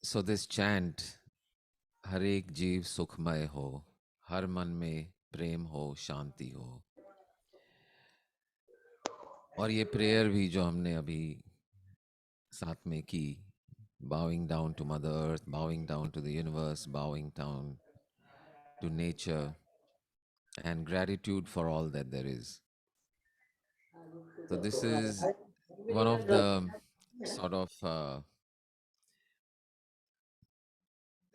So this chant, हर एक जीव सुखमय हो, हर मन में प्रेम हो, शांति हो, और ये प्रेयर भी जो हमने अभी साथ में की, bowing down to Mother Earth, bowing down to the universe, bowing down to nature, and gratitude for all that there is. So this is one of the sort of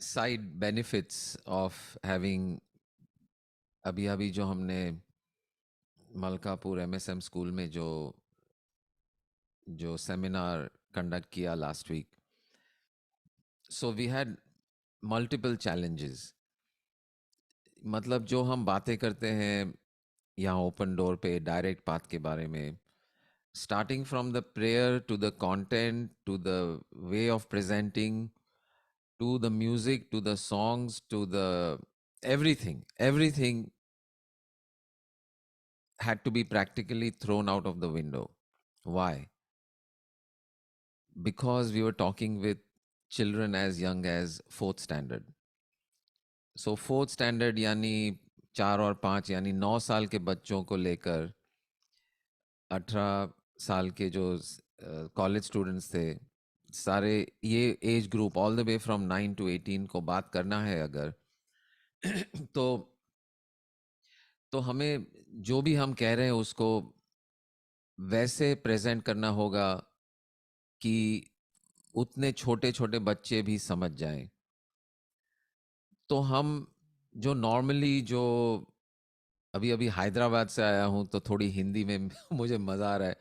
side benefits of having अभी अभी जो हमने Malkapur MSM school में जो seminar conduct किया last week. So we had multiple challenges. मतलब जो हम बातें करते हैं यहाँ ओपन डोर पे डायरेक्ट पाथ के बारे में, starting from the prayer to the content to the way of presenting to the music to the songs to the everything had to be practically thrown out of the window. Why? Because we were talking with children as young as fourth standard. So fourth standard यानी 4 और 5 यानी 9 साल के बच्चों को लेकर 18 साल के जो कॉलेज स्टूडेंट्स थे, सारे ये age group all the way from 9 to 18 को बात करना है अगर तो हमें जो भी हम कह रहे हैं उसको वैसे प्रेजेंट करना होगा कि उतने छोटे छोटे बच्चे भी समझ जाएं. तो हम जो नॉर्मली जो अभी अभी हैदराबाद से आया हूं तो थोड़ी हिंदी में मुझे मजा आ रहा है.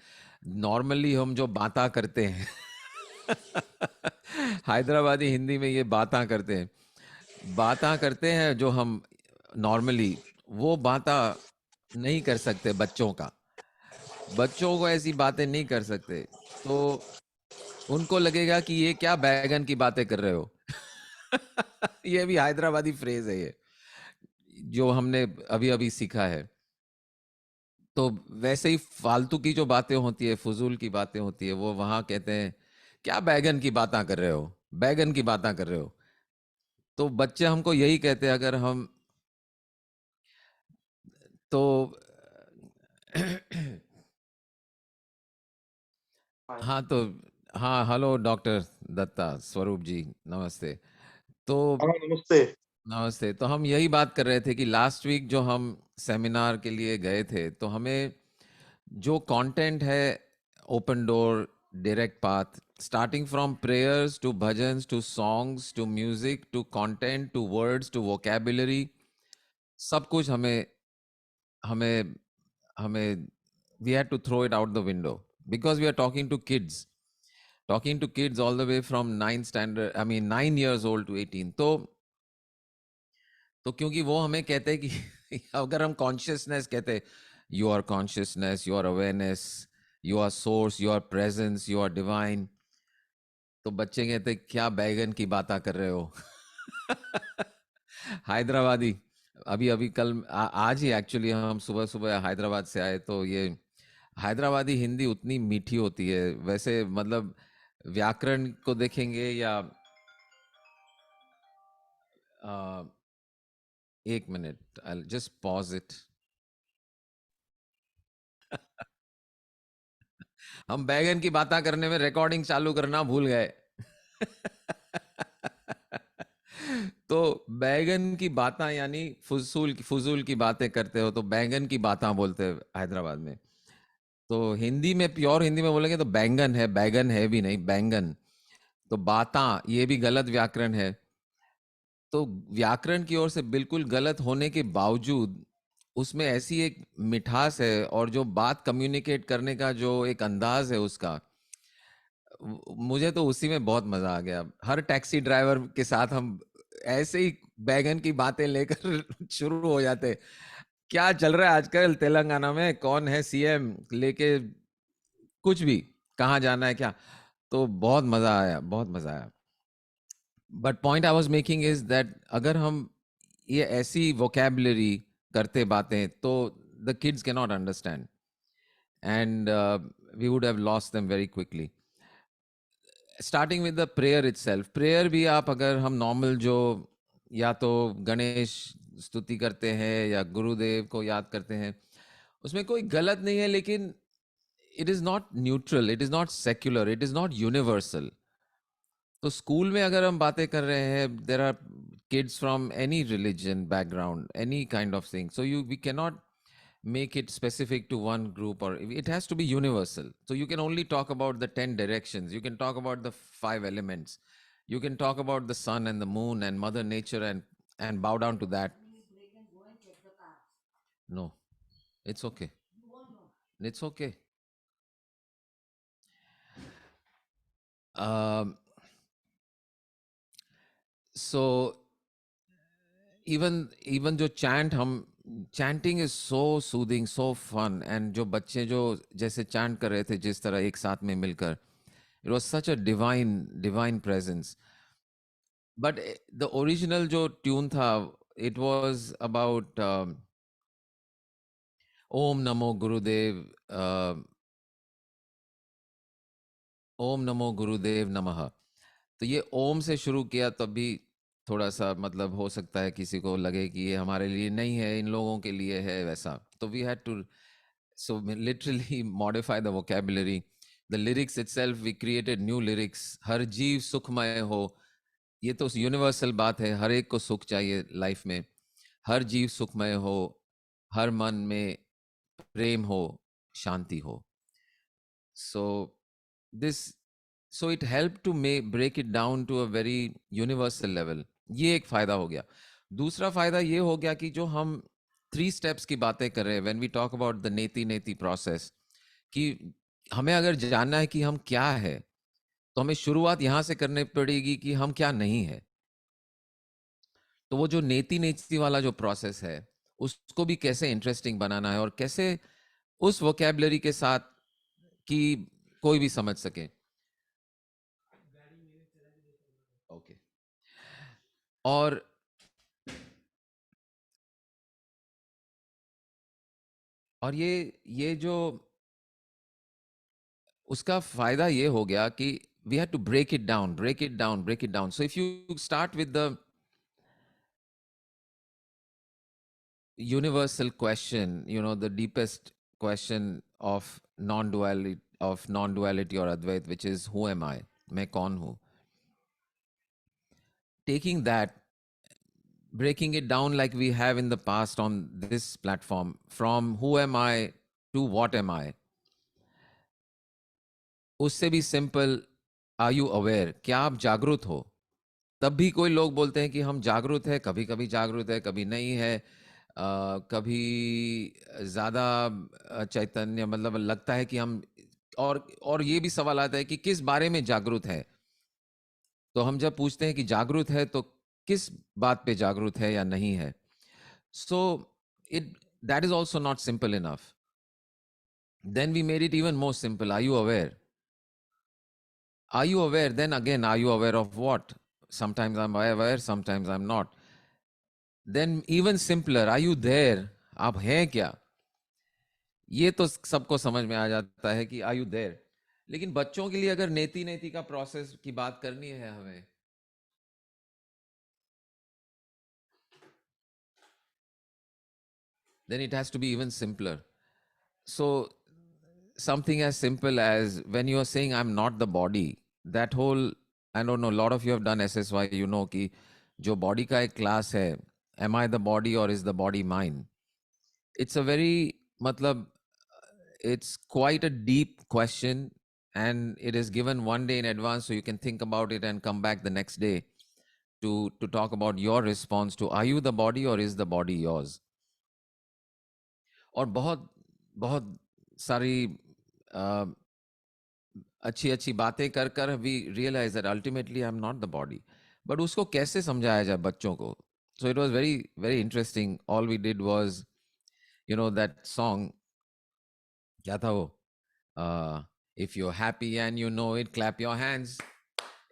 नॉर्मली हम जो बातें करते हैं हैदराबादी हिंदी में ये बातें करते हैं जो हम नॉर्मली वो बातें नहीं कर सकते. बच्चों को ऐसी बातें नहीं कर सकते. तो उनको लगेगा कि ये क्या बैगन की बातें कर रहे हो. ये भी हैदराबादी फ्रेज है ये जो हमने अभी अभी सीखा है. तो वैसे ही फालतू की जो बातें होती है, फजूल की बातें होती है, वो वहां कहते हैं क्या बैगन की बातें कर रहे हो, बैगन की बातें कर रहे हो. तो बच्चे हमको यही कहते हैं अगर हम तो हाँ तो हाँ, हेलो डॉक्टर दत्ता स्वरूप जी, नमस्ते. तो हाँ नमस्ते. नमस्ते. तो हम यही बात कर रहे थे कि लास्ट वीक जो हम सेमिनार के लिए गए थे तो हमें जो कंटेंट है open door direct path, starting from prayers to bhajans to songs to music to content to words to vocabulary, सब कुछ हमें हमें हमें we had to throw it out the window because we are talking to kids all the way from 9 years old to 18. तो क्योंकि वो हमें कहते हैं कि अगर हम कॉन्शियसनेस कहते हैं, you are consciousness, you are awareness, you are source, you are presence, you are divine, तो बच्चे कहते हैं क्या बैगन की बातें कर रहे हो. हैदराबादी अभी अभी आज ही एक्चुअली हम सुबह सुबह हैदराबाद से आए. तो ये हैदराबादी हिंदी उतनी मीठी होती है वैसे, मतलब व्याकरण को देखेंगे या एक minute, I just pause it. हम बैगन की बातें करने में रिकॉर्डिंग चालू करना भूल गए. तो बैगन की बातें यानी फजूल की बातें करते हो तो बैगन की बातें बोलते हैं हैदराबाद में. तो हिंदी में, प्योर हिंदी में बोलेंगे तो बैंगन है, बैगन है भी नहीं, बैंगन. तो बातें ये भी गलत व्याकरण है. तो व्याकरण की ओर से बिल्कुल गलत होने के बावजूद उसमें ऐसी एक मिठास है और जो बात कम्युनिकेट करने का जो एक अंदाज है उसका, मुझे तो उसी में बहुत मजा आ गया. हर टैक्सी ड्राइवर के साथ हम ऐसे ही बैगन की बातें लेकर शुरू हो जाते. क्या चल रहा है आजकल तेलंगाना में, कौन है सीएम, लेके कुछ भी, कहाँ जाना है क्या. तो बहुत मजा आया, बहुत मजा आया. But point I was making is that अगर हम ये ऐसी वोकैबुलरी करते बातें तो the kids can not understand and we would have lost them very quickly. Starting with the prayer itself, prayer भी आप अगर हम नॉर्मल जो या तो गणेश स्तुति करते हैं या गुरुदेव को याद करते हैं, उसमें कोई गलत नहीं है, लेकिन it is not neutral, it is not secular, it is not universal. तो स्कूल में अगर हम बातें कर रहे हैं, there are kids from any religion background, any kind of thing, so you we can not make it specific to one group, or it has to be universal. So you can only talk about the 10 directions, you can talk about the 5 elements, you can talk about the sun and the moon and mother nature, and bow down to that. No, it's okay, it's okay. um, so even जो chant हम chanting is so soothing, so fun, and जो बच्चे जो जैसे chant कर रहे थे जिस तरह एक साथ में मिलकर, it was such a divine presence. But the original जो tune था, it was about Om Namo Gurudev, Om Namo Gurudev Namaha. तो ये ओम से शुरू किया, तब भी थोड़ा सा मतलब हो सकता है किसी को लगे कि ये हमारे लिए नहीं है, इन लोगों के लिए है, वैसा. तो we had to so literally modify the vocabulary, the lyrics itself, we created new lyrics. हर जीव सुखमय हो, ये तो यूनिवर्सल बात है, हर एक को सुख चाहिए लाइफ में. हर जीव सुखमय हो, हर मन में प्रेम हो, शांति हो. So this, so it helped to break it down to a very universal level. ये एक फायदा हो गया. दूसरा फायदा ये हो गया कि जो हम 3 स्टेप्स की बातें कर रहे हैं, when we talk about the नेति नेति प्रोसेस, कि हमें अगर जानना है कि हम क्या है, तो हमें शुरुआत यहां से करनी पड़ेगी कि हम क्या नहीं है. तो वो जो नेति नेति वाला जो प्रोसेस है, उसको भी कैसे इंटरेस्टिंग बनाना है, और कैसे उस वोकैबुलरी के साथ कि कोई भी समझ सके. ओके. और ये जो उसका फायदा ये हो गया कि we had to break it down, break it down, break it down. So if you start with the universal question, you know, the deepest question of non-duality or Advait, which is who am I? मैं कौन हूँ? Taking that, breaking it down like we have in the past on this platform, from who am I to what am I? उससे भी simple, are you aware? क्या आप जागरूक हो? तब भी कोई लोग बोलते हैं कि हम जागरूक है, कभी कभी जागरूक है, कभी नहीं है. कभी ज्यादा चैतन्य, मतलब लगता है कि हम, और ये भी सवाल आता है कि किस बारे में जागरूक है. तो हम जब पूछते हैं कि जागरूक है, तो किस बात पे जागरूक है या नहीं है. So it that is also not simple enough. Then we made it even more simple. Are you aware? Are you aware? Then again, are you aware of what? Sometimes I'm aware, sometimes I'm not. Then even simpler, are you there? आप हैं क्या? ये तो सबको समझ में आ जाता है कि are you there? लेकिन बच्चों के लिए अगर नेति नेति का प्रोसेस की बात करनी है हमें, then it has to be even simpler. So something as simple as when you are saying I'm not the body, that whole, I don't know, a lot of you have done SSY, you know कि जो body का एक class है, am I the body or is the body mine? It's a very, matlab, it's quite a deep question, and it is given one day in advance so you can think about it and come back the next day to talk about your response to, are you the body or is the body yours? और बहुत बहुत सारी अच्छी अच्छी बातें कर कर we realize that ultimately I am not the body. But उसको कैसे समझाया जाए बच्चों को? So it was very very interesting. All we did was, you know, that song, क्या था वो? If you happy and you know it, clap your hands.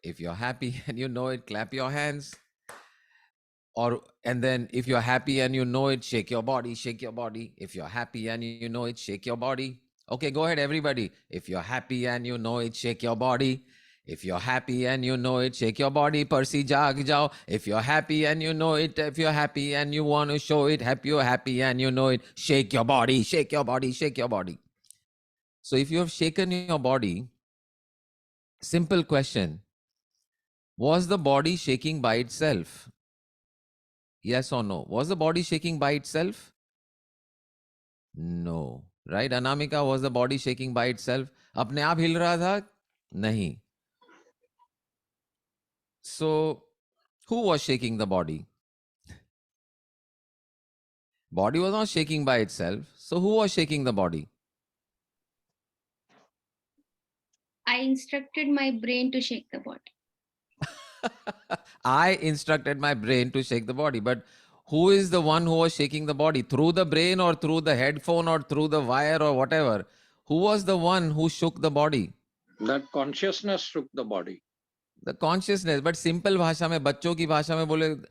If you're happy and you know it, clap your hands. Or, and then if you're happy and you know it, shake your body, shake your body. If you're happy and you know it, shake your body. Okay, go ahead, everybody. If you're happy and you know it, shake your body. If you're happy and you know it, shake your body, Percy jaag jao. If you're happy and you know it, if you're happy and you want to show it, you're happy and you know it, shake your body, shake your body, shake your body. So if you have shaken your body, simple question, was the body shaking by itself? Yes or no? Was the body shaking by itself? No. Right, Anamika, was the body shaking by itself? अपने आप हिल रहा था? नहीं. So who was shaking the body? Body was not shaking by itself. So who was shaking the body? I instructed my brain to shake the body. I instructed my brain to shake the body. But who is the one who was shaking the body? Through the brain or through the headphone or through the wire or whatever? Who was the one who shook the body? That consciousness shook the body. The consciousness. But simple भाषा में, बच्चों की भाषा में बोले,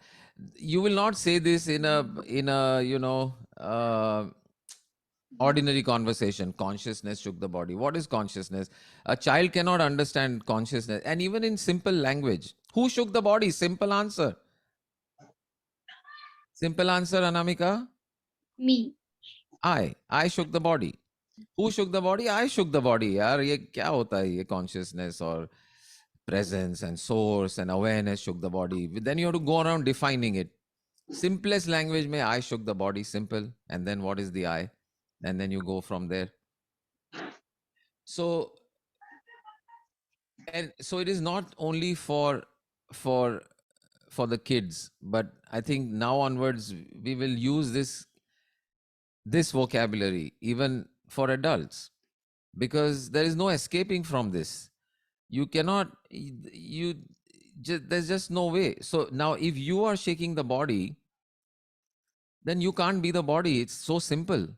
you will not say this in a ordinary conversation. Consciousness shook the body. What is consciousness? A child cannot understand consciousness. And even in simple language, who shook the body? Simple answer. Simple answer, Anamika. Me. I shook the body. Who shook the body? I shook the body. यार ये क्या होता है, ये consciousness or presence and source and awareness shook the body. Then you have to go around defining it. Simplest language में I shook the body, simple. And then what is the I? And then you go from there. So, and so it is not only for for the kids, but I think now onwards we will use this vocabulary even for adults, because there is no escaping from this. You cannot, you just, there's just no way. So now if you are shaking the body, then you can't be the body. It's so simple.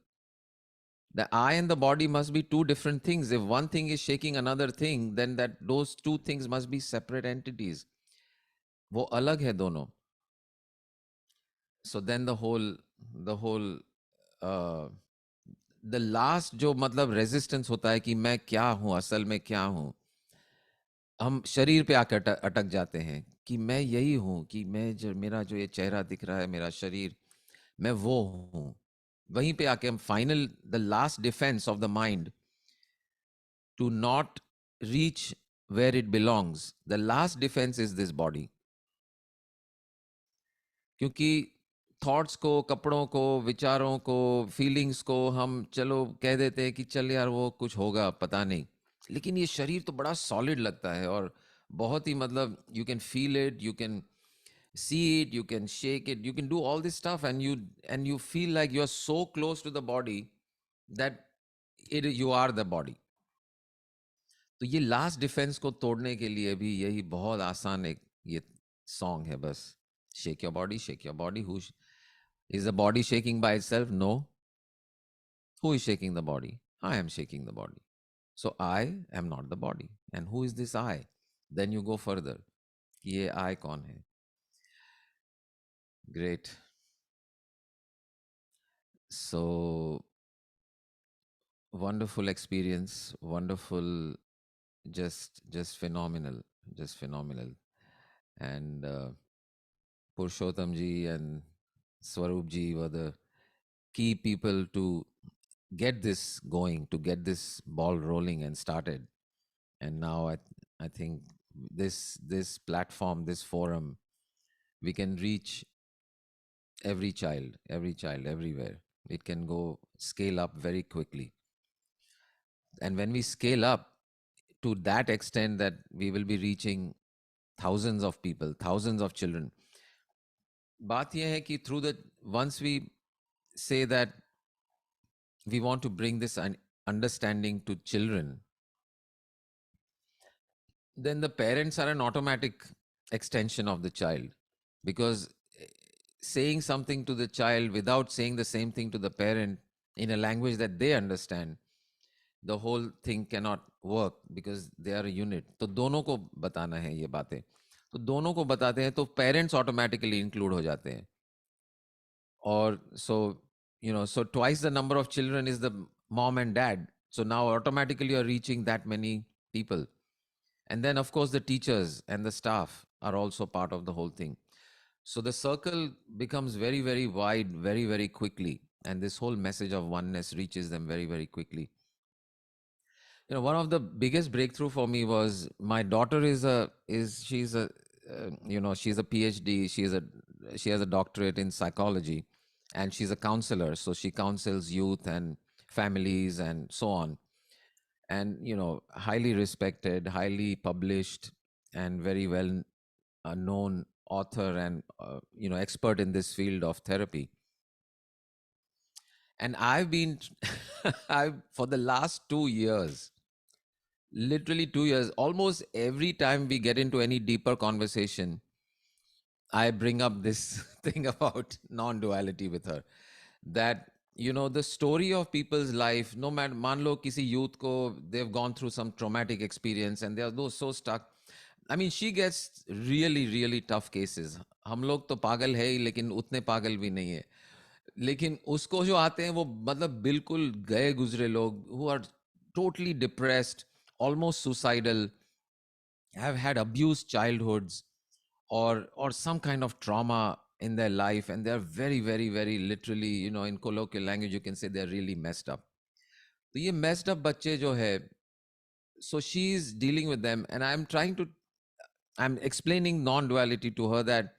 The I and the body must be two different things. If one thing is shaking another thing, then that those two things must be separate entities. वो अलग है दोनों. So then the whole uh, the last जो मतलब resistance होता है कि मैं क्या हूं, असल में क्या हूं, हम शरीर पे आकर अटक जाते हैं कि मैं यही हूं, कि मैं जो मेरा जो ये चेहरा दिख रहा है, मेरा शरीर, मैं वो हूं. वहीं पे आके हम final, the last defence of the mind to not reach where it belongs, the last defense is this body. क्योंकि थॉट्स को, कपड़ों को, विचारों को, फीलिंग्स को हम चलो कह देते हैं कि चल यार वो कुछ होगा, पता नहीं. लेकिन ये शरीर तो बड़ा सॉलिड लगता है और बहुत ही मतलब you can feel it, you can see it, you can shake it, you can do all this stuff, and you feel like you are so close to the body that you are the body. तो ये last defence को तोड़ने के लिए भी यही बहुत आसान एक ये सॉन्ग है बस. Shake your body, shake your body. Who is the body shaking by itself? No. Who is shaking the body? I am shaking the body. So I am not the body. And who is this I? Then you go further, ये I कौन है? Great. So wonderful experience, wonderful, just phenomenal, just phenomenal. And Purushottam ji and Swarup ji were the key people to get this going, to get this ball rolling and started. And now I think this platform, this forum, we can reach every child, everywhere. It can go scale up very quickly. And when we scale up to that extent that we will be reaching thousands of people, thousands of children. बात यह है कि through the, once we say that we want to bring this understanding to children, then the parents are an automatic extension of the child, because saying something to the child without saying the same thing to the parent in a language that they understand, the whole thing cannot work, because they are a unit. तो दोनों को बताना है ये बातें, तो दोनों को बताते हैं तो पेरेंट्स ऑटोमेटिकली इंक्लूड हो जाते हैं. और so twice the number of children is the mom and dad, so now automatically you're reaching that many people. And then, of course, the teachers and the staff are also part of the whole thing. So the circle becomes very, very wide, very, very quickly. And this whole message of oneness reaches them very, very quickly. One of the biggest breakthrough for me was my daughter she's a PhD. She has a doctorate in psychology, and she's a counselor. So she counsels youth and families and so on. And, highly respected, highly published, and very well known author and, expert in this field of therapy. And I've been, for the last 2 years, literally 2 years, almost every time we get into any deeper conversation, I bring up this thing about non-duality with her. That, the story of people's life, no matter, मान लो किसी youth को, they've gone through some traumatic experience and they are those so stuck. I mean, she gets really, really tough cases. हम लोग तो पागल है ही, लेकिन उतने पागल भी नहीं है. लेकिन उसको जो आते हैं वो मतलब बिल्कुल गए गुजरे लोग, who are totally depressed, almost suicidal, have had abused childhoods, or some kind of trauma in their life, and they're very, very, very literally, in colloquial language you can say they're really messed up. So ये messed up बच्चे जो है, so she's dealing with them, and I'm explaining non-duality to her, that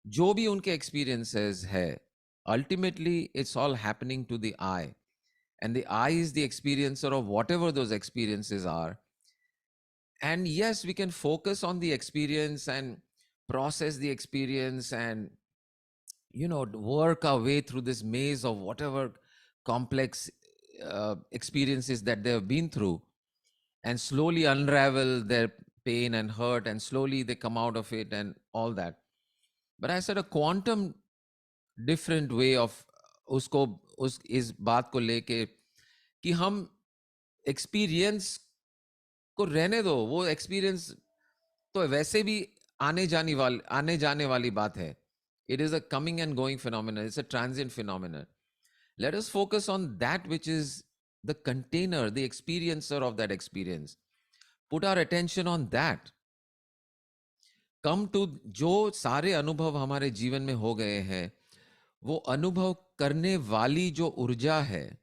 जो भी उनके experiences है, ultimately it's all happening to the I, and the I is the experiencer of whatever those experiences are. And yes, we can focus on the experience and process the experience and, work our way through this maze of whatever complex experiences that they've been through, and slowly unravel their pain and hurt, and slowly they come out of it and all that. But I said a quantum different way of उसको उस इस बात को लेके कि हम experience को रहने दो, वो एक्सपीरियंस तो वैसे भी आने जाने वाली बात है. It is a coming and going phenomenon. It's a transient phenomenon. Let us focus on that which is the container, the experiencer of that experience. Put our attention on that. Come to जो सारे अनुभव हमारे जीवन में हो गए हैं, वो अनुभव करने वाली जो ऊर्जा है,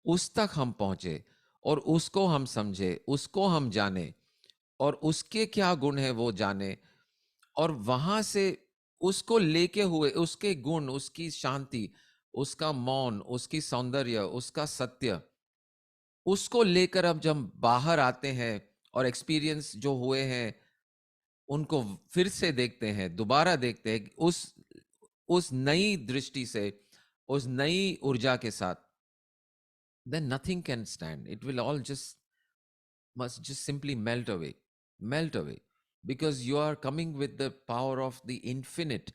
उस तक हम पहुंचे और उसको हम समझे, उसको हम जाने, और उसके क्या गुण है वो जाने, और वहां से उसको लेके हुए उसके गुण, उसकी शांति, उसका मौन, उसकी सौंदर्य, उसका सत्य, उसको लेकर अब जब बाहर आते हैं और एक्सपीरियंस जो हुए हैं उनको फिर से देखते हैं, दोबारा देखते हैं, उस नई दृष्टि से, उस नई ऊर्जा के साथ, then nothing can stand. It will all must just simply melt away, because you are coming with the power of the infinite.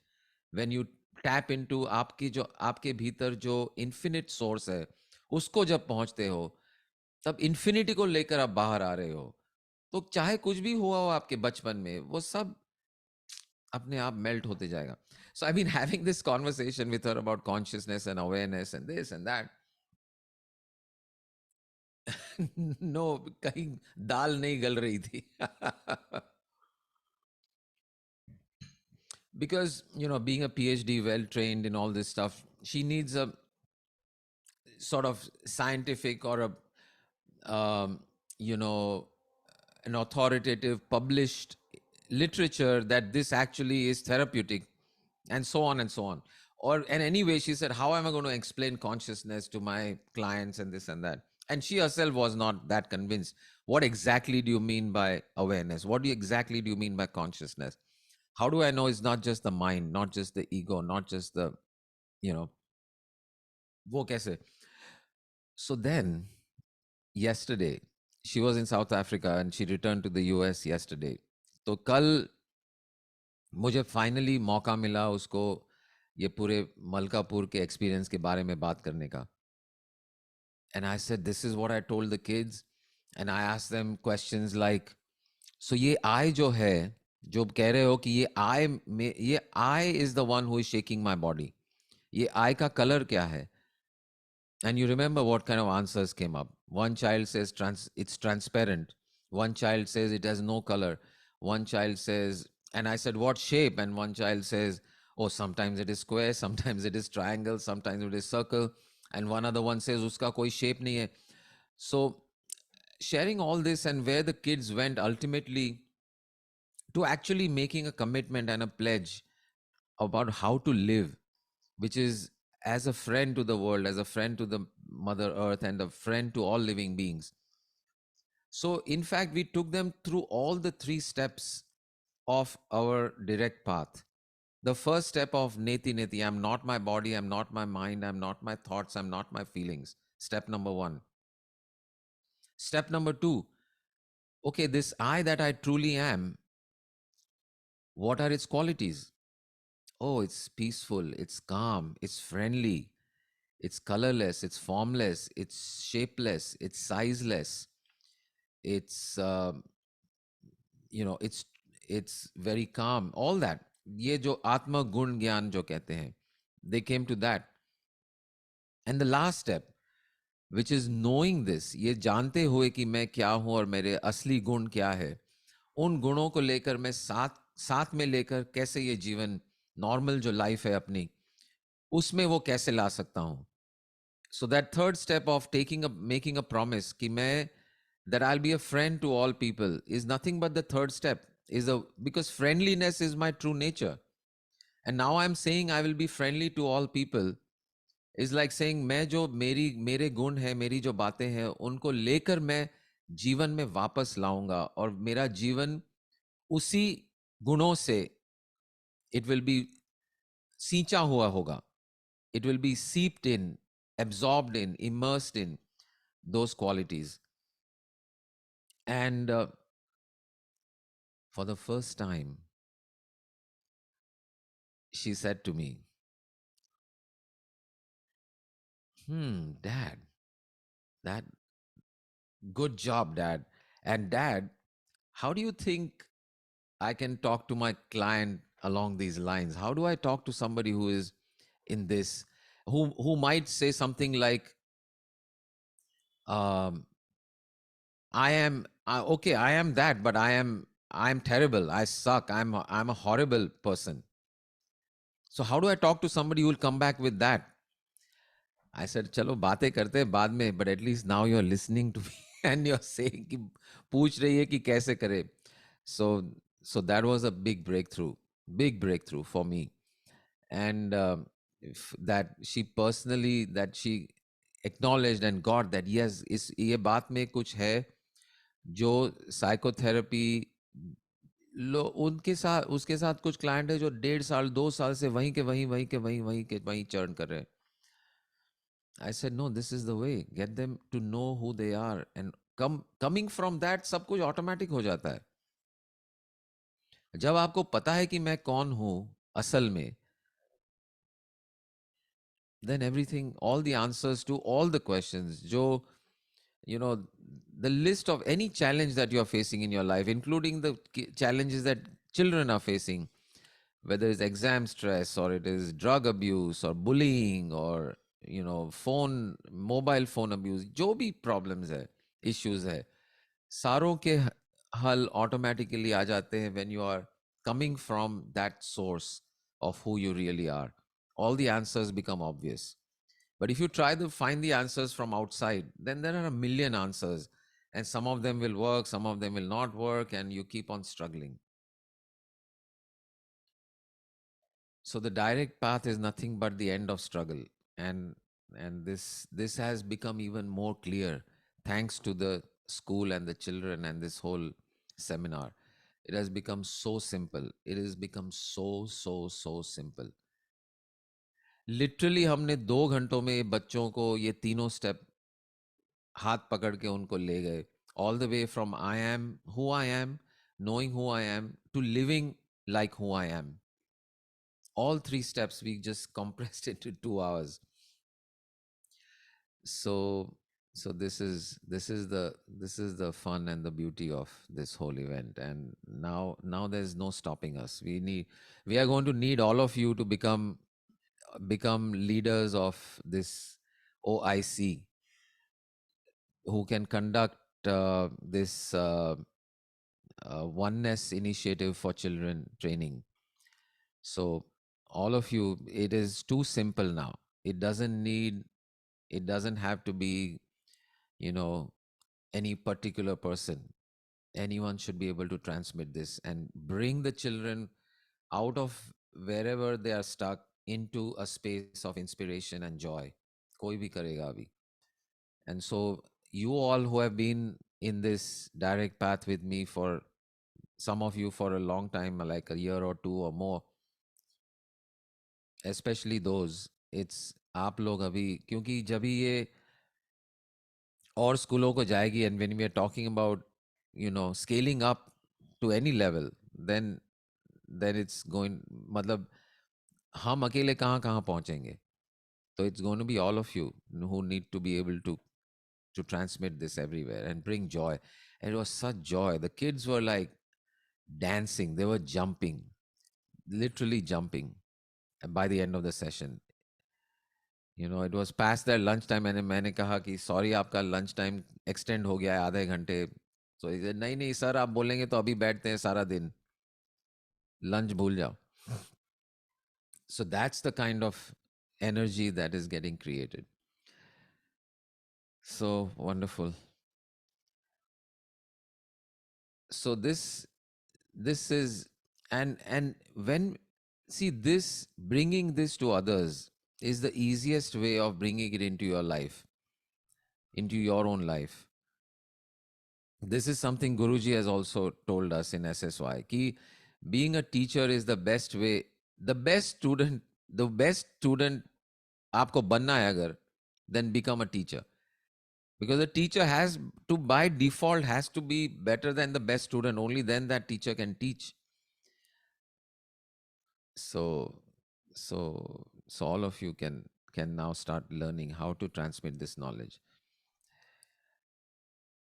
When you tap into आपके भीतर जो infinite source है, उसको जब पहुंचते हो, तब infinity को लेकर आप बाहर आ रहे हो. तो चाहे कुछ भी हुआ हो आपके बचपन में, वो सब अपने आप मेल्ट होते जाएगा. So I've been having this conversation with her about consciousness and awareness and this and that. No, कहीं दाल नहीं गल रही थी. Because, being a PhD, well trained in all this stuff, she needs a sort of scientific or you know, an authoritative published literature that this actually is therapeutic, and so on and so on. And anyway, she said, how am I going to explain consciousness to my clients and this and that? And she herself was not that convinced. What exactly do you mean by awareness? Exactly do you mean by consciousness? How do I know it's not just the mind, not just the ego, not just the, wo kaise? So then, yesterday, she was in South Africa and she returned to the US yesterday. तो कल मुझे finally मौका मिला उसको ये पूरे मलकापुर के experience के बारे में बात करने का. And I said, this is what I told the kids. And I asked them questions like, so ये I जो है, जो कह रहे हो कि ये I is the one who is shaking my body. ये I का color क्या है? And you remember what kind of answers came up. One child says it's transparent. One child says it has no color. One child says, and I said, what shape? And one child says, oh, sometimes it is square, sometimes it is triangle, sometimes it is circle. And one other one says, uska koi shape nahi hai. So sharing all this and where the kids went ultimately to actually making a commitment and a pledge about how to live, which is as a friend to the world, as a friend to the Mother Earth, and a friend to all living beings. So, in fact, we took them through all the 3 steps of our direct path. The first step of Neti Neti, I'm not my body, I'm not my mind, I'm not my thoughts, I'm not my feelings. Step number 1. Step number 2, okay, this I that I truly am, what are its qualities? Oh, it's peaceful, it's calm, it's friendly, it's colorless, it's formless, it's shapeless, it's sizeless, it's it's very calm. All that, ये जो आत्मा गुण ज्ञान जो कहते हैं, they came to that. And the last step, which is knowing this, ये जानते हुए कि मैं क्या हूं और मेरे असली गुण क्या है, उन गुणों को लेकर मैं साथ साथ में लेकर कैसे ये जीवन नॉर्मल जो लाइफ है अपनी उसमें वो कैसे ला सकता हूं. So that third step of making a promise कि मैं that I'll be a friend to all people is nothing but the third step, because friendliness is my true nature. And now I'm saying I will be friendly to all people is like saying मैं जो मेरे गुण है, मेरी जो बातें हैं, उनको लेकर मैं जीवन में वापस लाऊंगा और मेरा जीवन उसी गुणों से it will be सींचा हुआ होगा. It will be seeped in, absorbed in, immersed in those qualities. And for the first time, she said to me, Dad, that good job, Dad. And Dad, how do you think I can talk to my client along these lines? How do I talk to somebody who is in this, who might say something like, um, okay, I am that, but I'm terrible. I suck. I'm a horrible person. So how do I talk to somebody who will come back with that? I said, चलो बातें करते हैं बाद में, but at least now you're listening to me and you're saying कि पूछ रही है कि कैसे करे. So that was a big breakthrough for me. And that she acknowledged and got that yes, ये बात में कुछ है जो साइकोथेरेपी उनके साथ उसके साथ कुछ क्लाइंट है जो 1.5 साल 2 साल से वहीं के वहीं चर्न कर रहे हैं. I said, no, this is the way. Get them to know who they are. And coming from that, सब कुछ ऑटोमेटिक हो जाता है. जब आपको पता है कि मैं कौन हूं असल में, then everything, all the answers to all the questions, जो, the list of any challenge that you are facing in your life, including the challenges that children are facing, whether it's exam stress or it is drug abuse or bullying or mobile phone abuse, जो भी problems है, issues है, सारों के हल automatically आ जाते हैं when you are coming from that source of who you really are. All the answers become obvious. But if you try to find the answers from outside, then there are a million answers, and some of them will work, some of them will not work, and you keep on struggling. So the direct path is nothing but the end of struggle. And this has become even more clear thanks to the school and the children and this whole seminar. It has become so simple. It has become so simple. Literally हमने 2 घंटों में बच्चों को ये तीनों step हाथ पकड़ के उनको ले गए, all the way from I am who I am, knowing who I am, to living like who I am. All 3 steps we just compressed into 2 hours. So this is the fun and the beauty of this whole event. And now there's no stopping us. We are going to need all of you to become leaders of this OIC, who can conduct this oneness initiative for children training. So all of you, it is too simple now. It doesn't have to be, you know, any particular person. Anyone should be able to transmit this and bring the children out of wherever they are stuck into a space of inspiration and joy. Koi bhi karega abhi. And so you all who have been in this direct path with me, for some of you for a long time, like a year or two or more, especially those, it's आप लोग अभी, क्योंकि जब भी ये और स्कूलों को जाएगी, and when we are talking about, you know, scaling up to any level, then it's going, मतलब हम अकेले कहाँ कहाँ पहुँचेंगे. So it's going to be all of you who need to be able to transmit this everywhere and bring joy. And it was such joy. The kids were like dancing, they were jumping, literally jumping by the end of the session. You know, it was past their lunch time, and मैंने कहा कि sorry आपका lunch time extend हो गया है आधे घंटे. So he said, नहीं नहीं सर, आप बोलेंगे तो अभी बैठते हैं सारा दिन, lunch भूल जाओ. So that's the kind of energy that is getting created. So wonderful. So this is, and when, see, this, bringing this to others is the easiest way of bringing it into your life, into your own life. This is something Guruji has also told us in SSY, ki being a teacher is the best way, the best student आपको बनना है अगर, then become a teacher. Because a teacher has to, by default, has to be better than the best student. Only then that teacher can teach. So all of you can now start learning how to transmit this knowledge,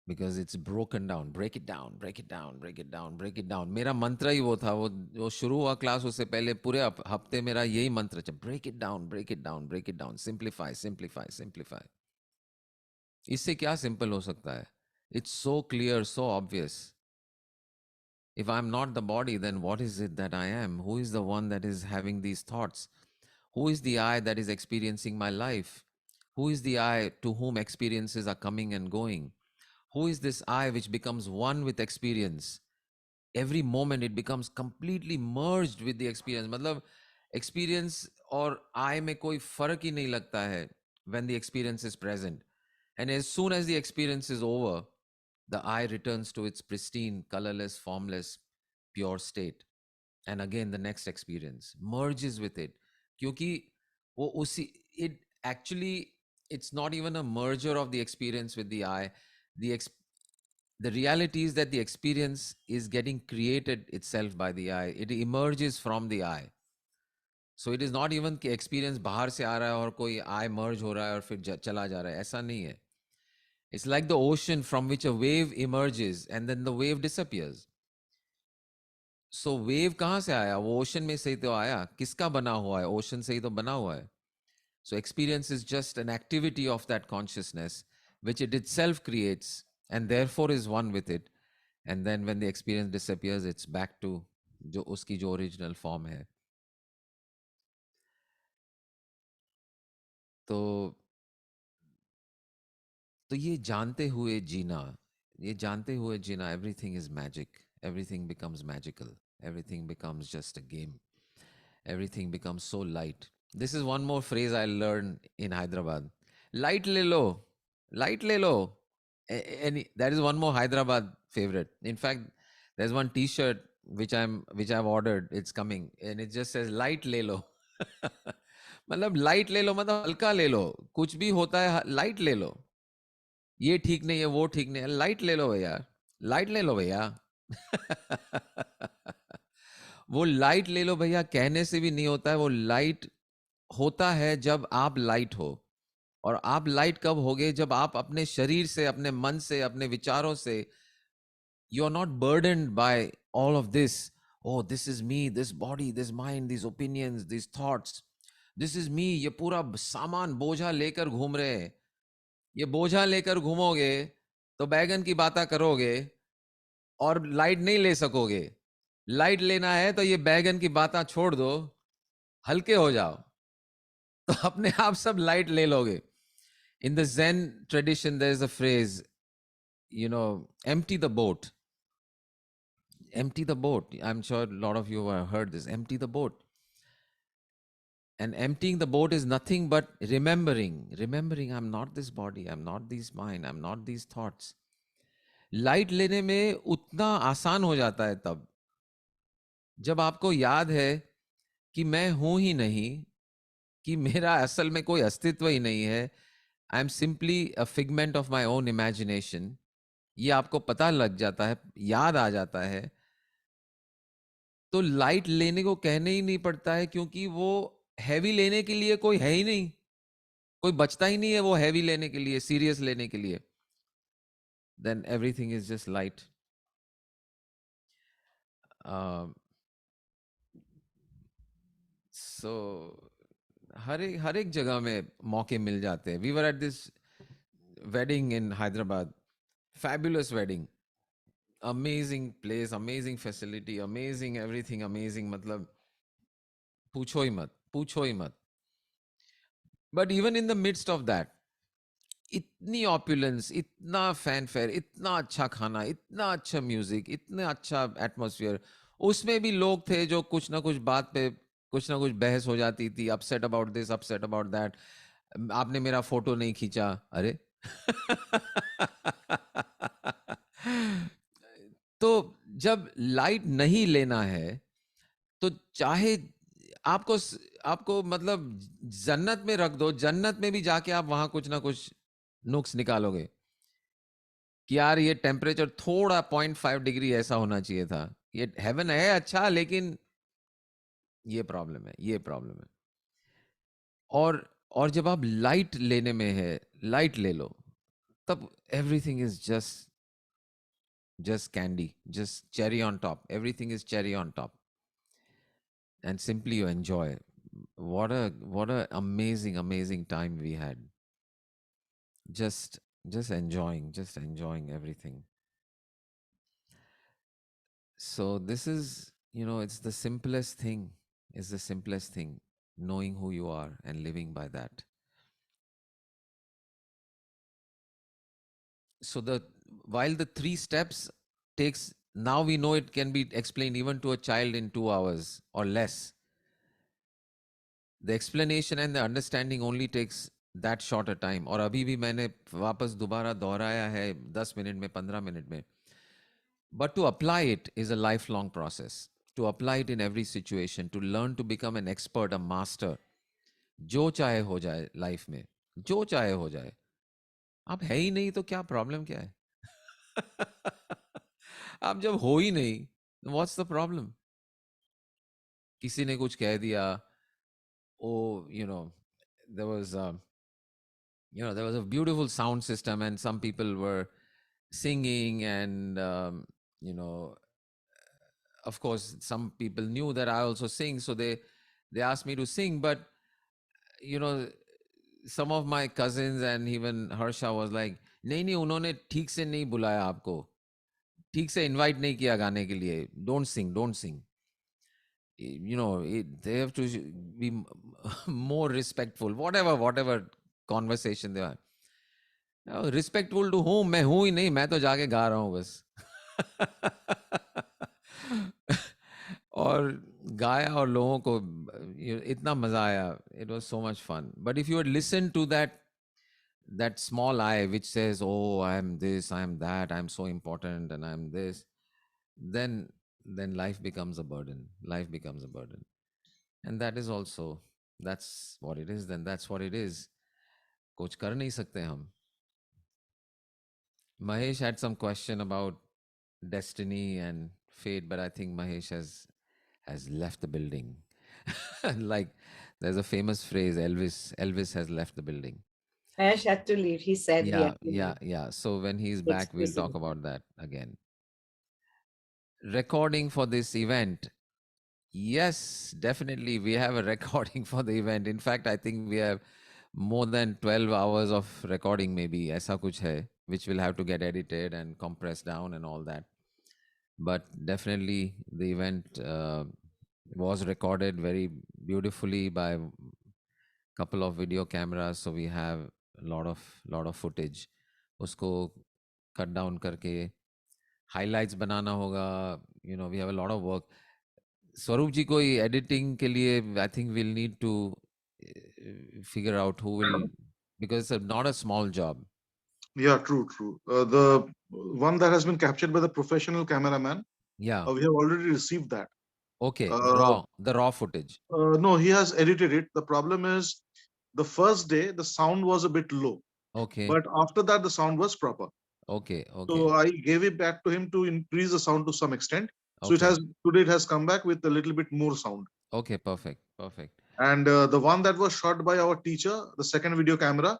because it's broken down. Break it down, break it down, break it down, break it down. मेरा मंत्र ही वो था, वो शुरू हुआ class, उससे पहले पूरे हफ्ते मेरा यही मंत्र था, break it down, break it down, break it down, simplify, simplify, simplify. इससे क्या सिंपल हो सकता है? It's so clear, so obvious. If I'm not the body, then what is it that I am? Who is the one that is having these thoughts? Who is the I that is experiencing my life? Who is the I to whom experiences are coming and going? Who is this I which becomes one with experience? Every moment it becomes completely merged with the experience. मतलब experience और I में कोई फर्क ही नहीं लगता है when the experience is present. And as soon as the experience is over, the I returns to its pristine, colorless, formless, pure state. And again, the next experience merges with it. क्योंकि वो उसी, it actually, it's not even a merger of the experience with the I. The reality is that the experience is getting created itself by the I. It emerges from the I. So it is not even कि experience बाहर से आ रहा है और कोई I merge हो रहा है और फिर चला जा रहा है. ऐसा नहीं है. It's like the ocean from which a wave emerges and then the wave disappears. So wave कहाँ से आया? वो ocean में से ही तो आया. किसका बना हुआ है? Ocean से ही तो बना हुआ है. So experience is just an activity of that consciousness, which it itself creates and therefore is one with it. And then when the experience disappears, it's back to जो उसकी जो original form है. तो ये जानते हुए जीना, everything is magic. Everything becomes magical. Everything becomes just a game. Everything becomes so light. This is one more phrase I learned in Hyderabad. Light le lo. Light le lo. And that is one more Hyderabad favorite. In fact, there's one T-shirt which I've ordered. It's coming, and it just says light le lo. मतलब light ले लो, मतलब हल्का ले लो. कुछ भी होता है light ले लो. ये ठीक नहीं है, वो ठीक नहीं है, लाइट ले लो भैया, लाइट ले लो भैया. वो लाइट ले लो भैया कहने से भी नहीं होता है. वो लाइट होता है जब आप लाइट हो. और आप लाइट कब होगे? जब आप अपने शरीर से, अपने मन से, अपने विचारों से, you are not burdened by all of this. O this is me, this body, this mind, this opinions, this thoughts, this is me. ये पूरा सामान बोझा लेकर घूम रहे हैं. ये बोझा लेकर घूमोगे तो बैगन की बातें करोगे और लाइट नहीं ले सकोगे। लाइट लेना है तो ये बैगन की बातें छोड़ दो, हल्के हो जाओ, तो अपने आप सब लाइट ले लोगे। In the Zen tradition, there is a phrase, empty the boat. Empty the boat. I'm sure a lot of you have heard this. Empty the boat. And emptying the boat is nothing but remembering I'm not this body, I'm not this mind, I'm not these thoughts. Light लेने में उतना आसान हो जाता है तब जब आपको याद है कि मैं हूं ही नहीं, कि मेरा असल में कोई अस्तित्व ही नहीं है, I am simply a figment of my own imagination. ये आपको पता लग जाता है, याद आ जाता है, तो लाइट लेने को कहने ही नहीं पड़ता है, क्योंकि वो हैवी लेने के लिए कोई है ही नहीं, कोई बचता ही नहीं है वो हैवी लेने के लिए, सीरियस लेने के लिए। Then everything is just light. So हर एक जगह में मौके मिल जाते हैं। We were at this wedding in Hyderabad, fabulous wedding, amazing place, amazing facility, amazing everything, amazing, मतलब पूछो ही मत, पूछो ही मत। But even in the midst of that, इतनी ऑपुलेंस, इतना फैनफेयर, इतना अच्छा खाना, इतना अच्छा म्यूजिक, इतना अच्छा एटमोसफियर, उसमें भी लोग थे जो कुछ ना कुछ बात पे कुछ ना कुछ बहस हो जाती थी, upset about this, upset about that, आपने मेरा फोटो नहीं खींचा, अरे तो जब लाइट नहीं लेना है तो चाहे आपको आपको मतलब जन्नत में रख दो, जन्नत में भी जाके आप वहां कुछ ना कुछ नुक्स निकालोगे कि यार ये टेम्परेचर थोड़ा 0.5 डिग्री ऐसा होना चाहिए था। ये हेवन है अच्छा, लेकिन ये प्रॉब्लम है, ये प्रॉब्लम है। और जब आप लाइट लेने में है, लाइट ले लो, तब everything is just candy, just cherry on top, everything is cherry on top, and simply you enjoy. What a amazing time we had, just just enjoying everything. So this is, it's the simplest thing, knowing who you are and living by that. So while the 3 steps takes, now we know it can be explained even to a child in 2 hours or less. The explanation and the understanding only takes that short a time. और अभी भी मैंने वापस दोबारा दोहराया है 10 minute में, 15 minute में. But to apply it is a lifelong process. To apply it in every situation, to learn to become an expert, a master. जो चाहे हो जाए लाइफ में, जो चाहे हो जाए. आप है ही नहीं तो क्या प्रॉब्लम क्या है? आप जब हो ही नहीं, व्हाट्स द प्रॉब्लम? किसी ने कुछ कह दिया, oh, there was there was a beautiful sound system and some people were singing, and of course some people knew that I also sing, so they asked me to sing. But you know some of my cousins and even Harsha was like, नहीं नहीं, उन्होंने ठीक से नहीं बुलाया आपको, ठीक से इनवाइट नहीं किया गाने के लिए, don't sing. They have to be more respectful, whatever conversation they are. Respectful to हूं? मैं हूं ही नहीं, मैं तो जाके गा रहा हूं बस. और गाया और लोगों को इतना मजा आया. It was so much fun. But if you had listened to that small I which says, oh, I am this, I am that, I am so important, and I am this, then life becomes a burden. Life becomes a burden. And that is also, that's what it is. Then that's what it is. कुछ कर नहीं सकते हम. Mahesh had some question about destiny and fate, but I think Mahesh has left the building. Like there's a famous phrase, Elvis has left the building. Ash had to leave. He said he had to leave. Yeah. So when he's back, we'll talk about that again. Recording for this event. Yes, definitely. We have a recording for the event. In fact, I think we have more than 12 hours of recording, maybe. ऐसा कुछ है. which will have to get edited and compressed down and all that. But definitely the event was recorded very beautifully by a couple of video cameras, so we have a lot of footage. Usko cut down karke highlights banana hoga. We have a lot of work. स्वरूप जी कोई editing के लिए I think will need to figure out who will, because it's not a small job. Yeah, true. The one that has been captured by the professional cameraman, Yeah. we have already received that. Okay. Uh, The raw footage. No, he has edited it. The problem is, the first day the sound was a bit low, Okay. but after that the sound was proper. Okay. So I gave it back to him to increase the sound to some extent. So Okay. today it has come back with a little bit more sound. Okay, perfect. And the one that was shot by our teacher, the second video camera,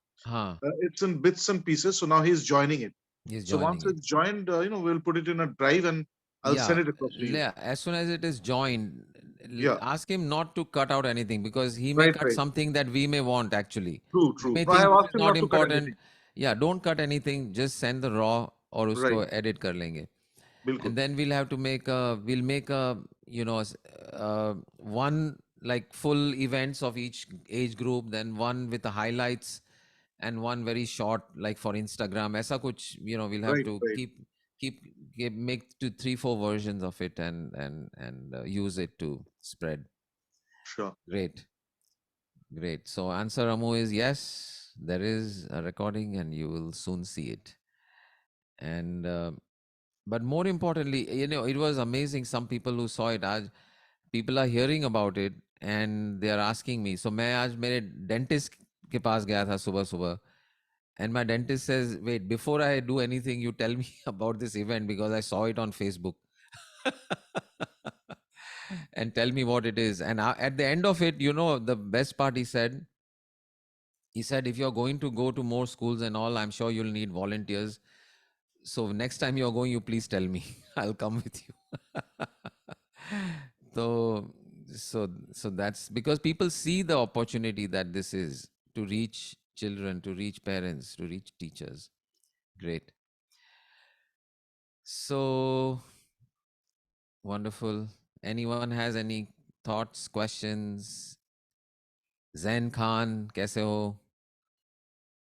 it's in bits and pieces. So now he's joining it. He's So joining once it. it's joined, we'll put it in a drive and I'll send it across to you. As soon as it is joined, Yeah. ask him not to cut out anything, because he may Right, cut something that we may want actually. True. We may No, I think have this asked is him not not to cut important. anything. Yeah, don't cut anything. Just send the raw और उसको Right. edit कर लेंगे. Bilkul. And then we'll have to make a one like full events of each age group, then one with the highlights, and one very short like for Instagram. ऐसा कुछ, we'll have Right, to right. make 3-4 versions of it and use it to spread. Sure. Great. So answer, Amu, is yes, there is a recording and you will soon see it. And but more importantly, it was amazing. Some people who saw it, people are hearing about it and they are asking me. So मैं आज मेरे dentist के पास गया था सुबह, and my dentist says, wait, before I do anything, you tell me about this event, because I saw it on Facebook. And tell me what it is. And at the end of it, the best part, he said, if you're going to go to more schools and all, I'm sure you'll need volunteers. So next time you're going, you please tell me. I'll come with you. So that's because people see the opportunity that this is to reach children, to reach parents, to reach teachers. Great. So wonderful. Anyone has any thoughts, questions? Zen Khan, kaise ho?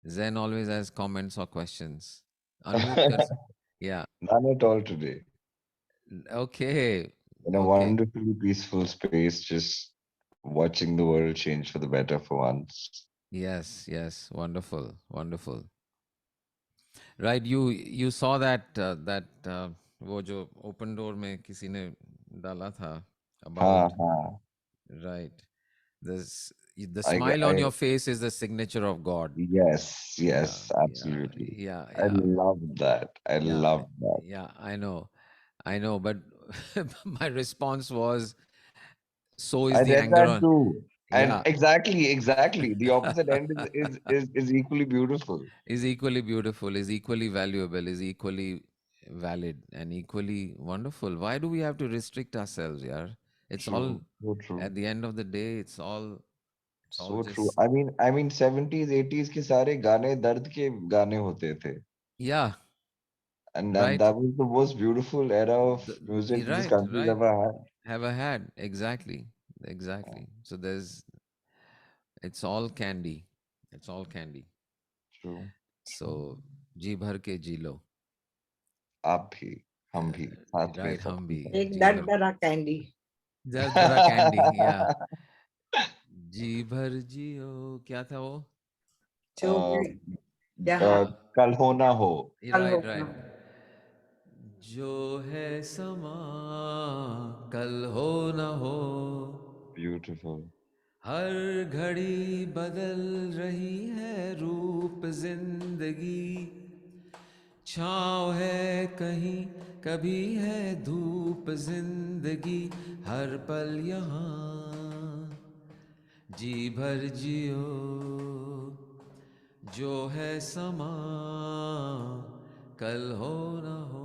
Zen always has comments or questions. Unmute kar. Yeah. None at all today. Okay. In a Okay. wonderfully peaceful space, just watching the world change for the better for once. Yes. Wonderful. Right. You saw that वो जो open door में किसी ने डाला था about. Right. The smile on your face is the signature of God. Yes, absolutely. Yeah. I love that. I love that. Yeah, I know. But my response was, so is I the read anger that on. too. And Yeah. exactly. The opposite end is equally beautiful. Is equally beautiful, is equally valuable, is equally valid, and equally wonderful. Why do we have to restrict ourselves? Yeah, it's all So true. at the end of the day, it's all So just, true. I mean 70s, 80s के सारे गाने दर्द के गाने होते थे. Yeah. And Right. that was the most beautiful era of music this country's ever had. Exactly. So it's all candy. True. So जी भर के जी लो. आप भी, हम भी, साथ में Right, सब हम भी. Take जी that भर- Dara candy. Just भरा candy. Yeah. जी भर जियो, क्या था वो? जो भी Uh, जहाँ कल हो ना हो. कल Right. होगा. जो है समा कल हो न हो, Beautiful. हर घड़ी बदल रही है रूप जिंदगी, छाँव है कहीं कभी है धूप जिंदगी, हर पल यहाँ जी भर जियो, जो है समा कल हो न हो.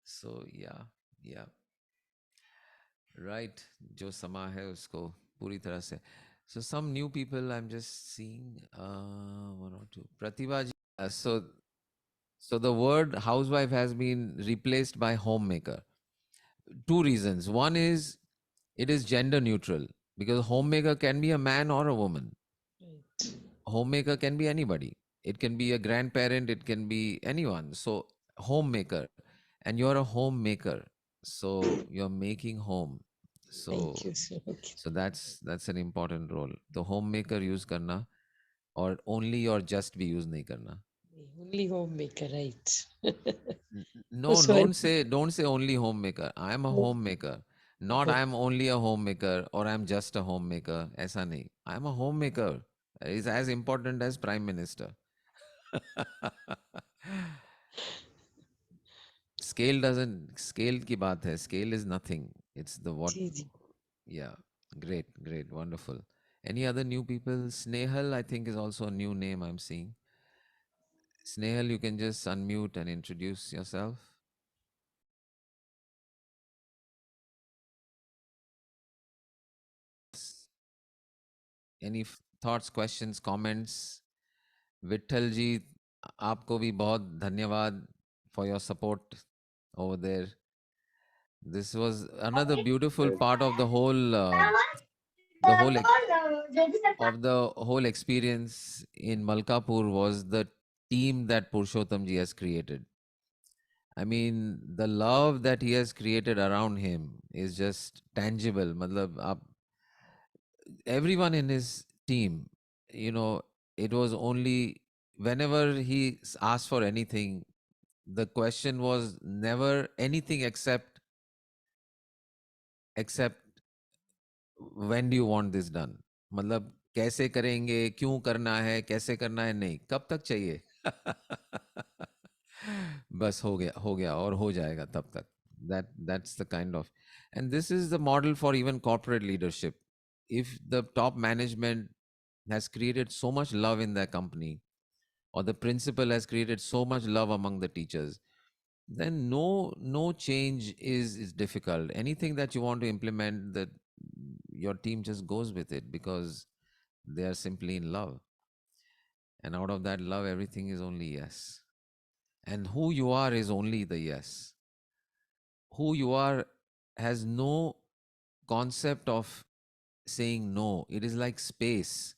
So yeah. Right, जो समा है उसको पूरी तरह से. So some new people I'm just seeing, one or two. Pratibha ji. So the word housewife has been replaced by homemaker. Two reasons. One is it is gender neutral, because homemaker can be a man or a woman. Right. Homemaker can be anybody. It can be a grandparent, it can be anyone. So homemaker, and you're a homemaker. So you're making home. Thank So you so much. so that's an important role. The homemaker use karna, or only or just be use nahi karna. Only homemaker, right? No, So I, don't say only homemaker. I am a homemaker. Not I am only a homemaker or I am just a homemaker. ऐसा नहीं. I am a homemaker. Is as important as prime minister. Scale की बात है. Scale is nothing. It's the what. Ji, ji. Yeah. Great, wonderful. Any other new people? Snehal, I think, is also a new name I'm seeing. Snehal, you can just unmute and introduce yourself. Any thoughts, questions, comments? Vittal ji, आपको भी बहुत धन्यवाद for your support over there. This was another beautiful part of the whole experience in Malkapur was the team that Purushottam ji has created. I mean, the love that he has created around him is just tangible. Matlab, everyone in his team, you know, it was only whenever he asked for anything, the question was never anything except when do you want this done. मतलब कैसे करेंगे, क्यों करना है, कैसे करना है, नहीं, कब तक चाहिए. बस हो गया और हो जाएगा तब तक. That's the kind of, and this is the model for even corporate leadership. If the top management has created so much love in their company, or the principal has created so much love among the teachers, then no change is difficult. Anything that you want to implement, that your team just goes with it because they are simply in love, and out of that love everything is only yes, and who you are is only the yes. Who you are has no concept of saying no. It is like space.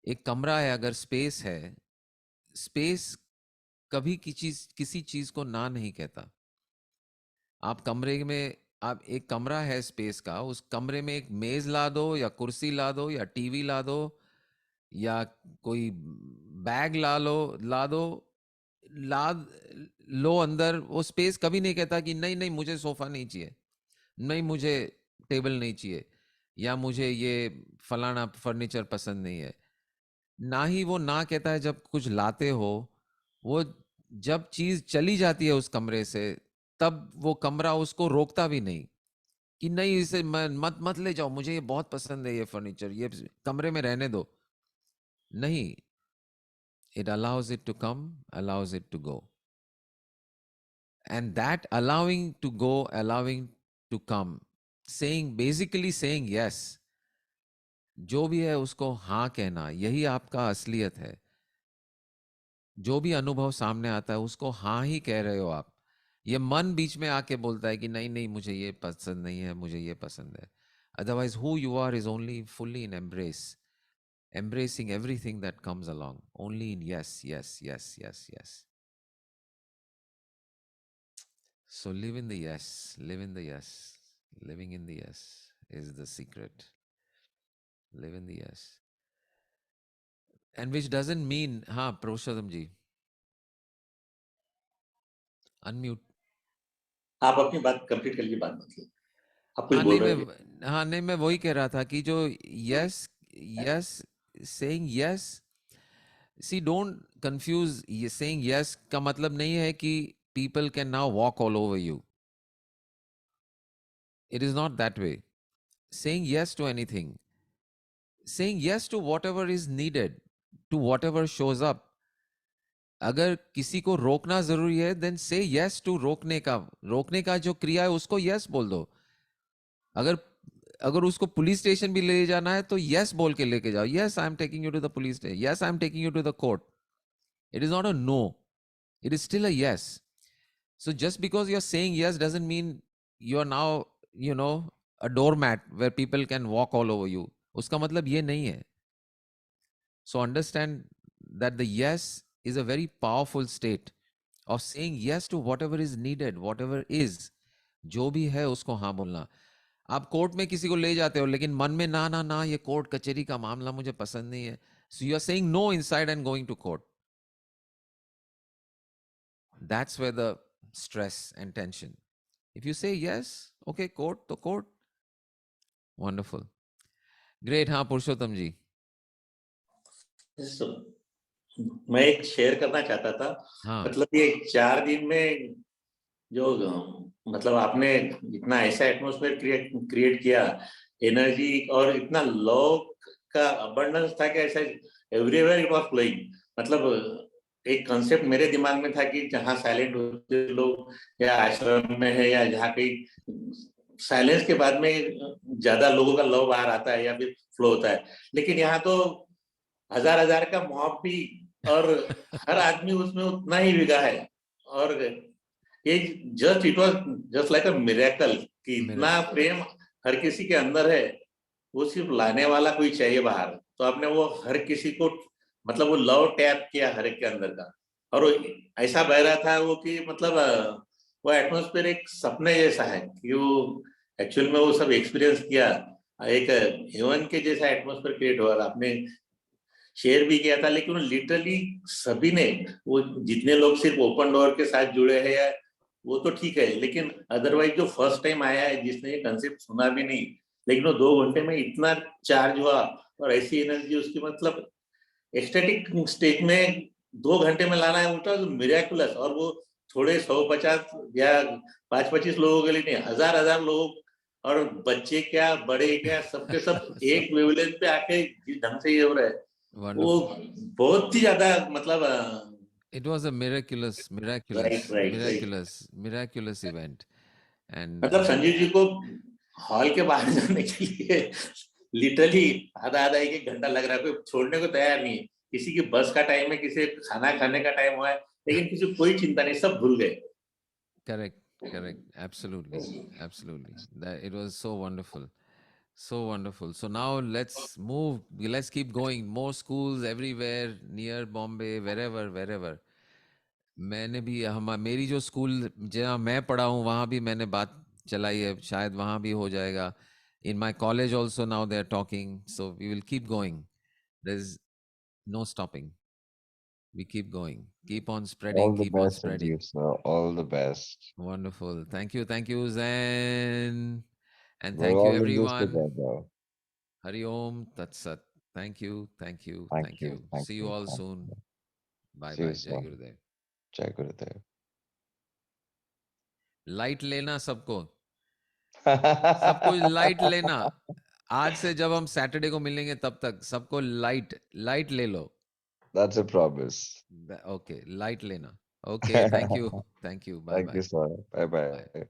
एक कमरा है, अगर space है, space कभी किसी चीज को ना नहीं कहता. आप कमरे में, आप एक कमरा है स्पेस का, उस कमरे में एक मेज ला दो या कुर्सी ला दो या टीवी ला दो या कोई बैग ला दो ला लो अंदर, वो स्पेस कभी नहीं कहता कि नहीं नहीं मुझे सोफा नहीं चाहिए, नहीं मुझे टेबल नहीं चाहिए, या मुझे ये फलाना फर्नीचर पसंद नहीं है. ना ही वो ना कहता है जब कुछ लाते हो. वो जब चीज चली जाती है उस कमरे से, तब वो कमरा उसको रोकता भी नहीं कि नहीं इसे मत ले जाओ, मुझे ये बहुत पसंद है, ये फर्नीचर ये कमरे में रहने दो. नहीं, it allows it to come, allows it to go. And that allowing to go, allowing to come, basically saying yes, जो भी है उसको हाँ कहना, यही आपका असलियत है. जो भी अनुभव सामने आता है उसको हाँ ही कह रहे हो आप. ये मन बीच में आके बोलता है कि नहीं नहीं मुझे ये पसंद नहीं है, मुझे ये पसंद है. Otherwise, who you are is only fully in embrace, embracing everything that comes along, only in yes, yes, yes, yes, yes. So live in the yes, live in the yes. Living in the yes is the secret. Live in the yes. And which doesn't mean, Purushottam ji, unmute. आप अपनी बात complete कर लीजिए, बात मतलब आप कुछ हाँ बोल नहीं रहे मैं थे. हाँ नहीं मैं वही कह रहा था कि जो yes, yes, saying yes, see don't confuse. Saying yes का मतलब नहीं है कि people can now walk all over you. It is not that way. Saying yes to anything, saying yes to whatever is needed, to whatever shows up. अगर किसी को रोकना जरूरी है, then say yes to रोकने का जो क्रिया है उसको yes बोल दो. अगर उसको पुलिस स्टेशन भी ले जाना है तो yes बोल के लेके जाओ. Yes, I am taking you to the police station. Yes, I am taking you to the court. It is not a no. It is still a yes. So just because you're saying yes doesn't mean you're now, a doormat where people can walk all over you. Uska matlab ye nahi hai. So understand that the yes is a very powerful state of saying yes to whatever is needed, whatever is. जो भी है उसको हाँ बोलना. आप court में किसी को ले जाते हो लेकिन मन में ना ना ना ये कोर्ट कचहरी का मामला मुझे पसंद नहीं है. So you are saying no inside and going to court. That's where the stress and tension. If you say yes, okay, court to court. Wonderful. Great, हाँ पुरुषोत्तम जी. So, मैं एक शेयर करना चाहता था. हाँ. मतलब ये 4 दिन में जो मतलब आपने इतना ऐसा एटमॉस्फेयर क्रिएट किया, एनर्जी और इतना लव का अबंडेंस था कि ऐसा एवरीवेयर इट वाज फ्लोइंग. मतलब एक कंसेप्ट मेरे दिमाग में था कि जहाँ साइलेंट होते लोग या आश्रम में है या जहाँ कहीं साइलेंस के बाद में ज्यादा लोगों का लव बाहर आता है या फिर फ्लो होता है, लेकिन यहाँ तो हजार का मॉब भी और हर आदमी उसमें उतना ही विगा है. और ये it was just like a miracle कि इतना प्रेम हर किसी के अंदर है, वो सिर्फ लाने वाला कोई चाहिए बाहर. तो आपने वो हर किसी को मतलब वो लव टैप किया हर एक के अंदर का, और ऐसा बह रहा था वो कि मतलब वो एटमॉस्फेयर एक सपने जैसा है कि वो एक्चुअल में वो सब एक्सपीरियंस किया. एक हेवन के जैसा एटमॉस्फेयर क्रिएट हुआ. आपने शेयर भी किया था, लेकिन लिटरली सभी ने, वो जितने लोग सिर्फ ओपन डोर के साथ जुड़े हैं या वो तो ठीक है, लेकिन अदरवाइज जो फर्स्ट टाइम आया है जिसने ये कंसेप्ट सुना भी नहीं, लेकिन वो 2 घंटे में इतना चार्ज हुआ और ऐसी एनर्जी उसकी, मतलब एक्सटेटिक स्टेट में 2 घंटे में लाना है उल्टा मिरेकुलस. और वो थोड़े 150 या 5-25 लोगों के लिए नहीं, हजार लोग और बच्चे क्या बड़े क्या सबके सब एक वेवलेंथ पे आके जिस ढंग से ये हो रहा है वो बहुत ही ज्यादा मतलब it was a miraculous event. And मतलब संजीव जी को हॉल के बाहर जाने के लिए लिटरली आधा 1 घंटा लग रहा है. कोई छोड़ने को तैयार नहीं है. किसी की बस का टाइम है, किसी खाना खाने का टाइम हुआ है, लेकिन किसी को कोई चिंता नहीं, सब भूल गए. correct, absolutely. That it was so wonderful. So now let's keep going. More schools everywhere, near Bombay, wherever. मैंने भी मेरी जो स्कूल जहाँ मैं पढ़ा हूँ वहाँ भी मैंने बात चलाई है, शायद वहाँ भी हो जाएगा. In my college also now they are talking, so we will keep going. There's no stopping. We keep going, keep on spreading, All the keep on best, spreading. Sanjeev, sir. All the best. Wonderful. Thank you, Zen. And We're thank you, all in this everyone. together. Hari Om Tat Sat. Thank you. Thank you. See you all soon. Bye See you bye. Jai soon. Gurudev. Jai Gurudev. Light लेना सबको light लेना. आज से जब हम Saturday को मिलेंगे तब तक सबको लाइट ले लो. That's a promise. Okay, light लेना. Okay, thank you. Bye Thank bye. you, sir. Bye bye. Bye.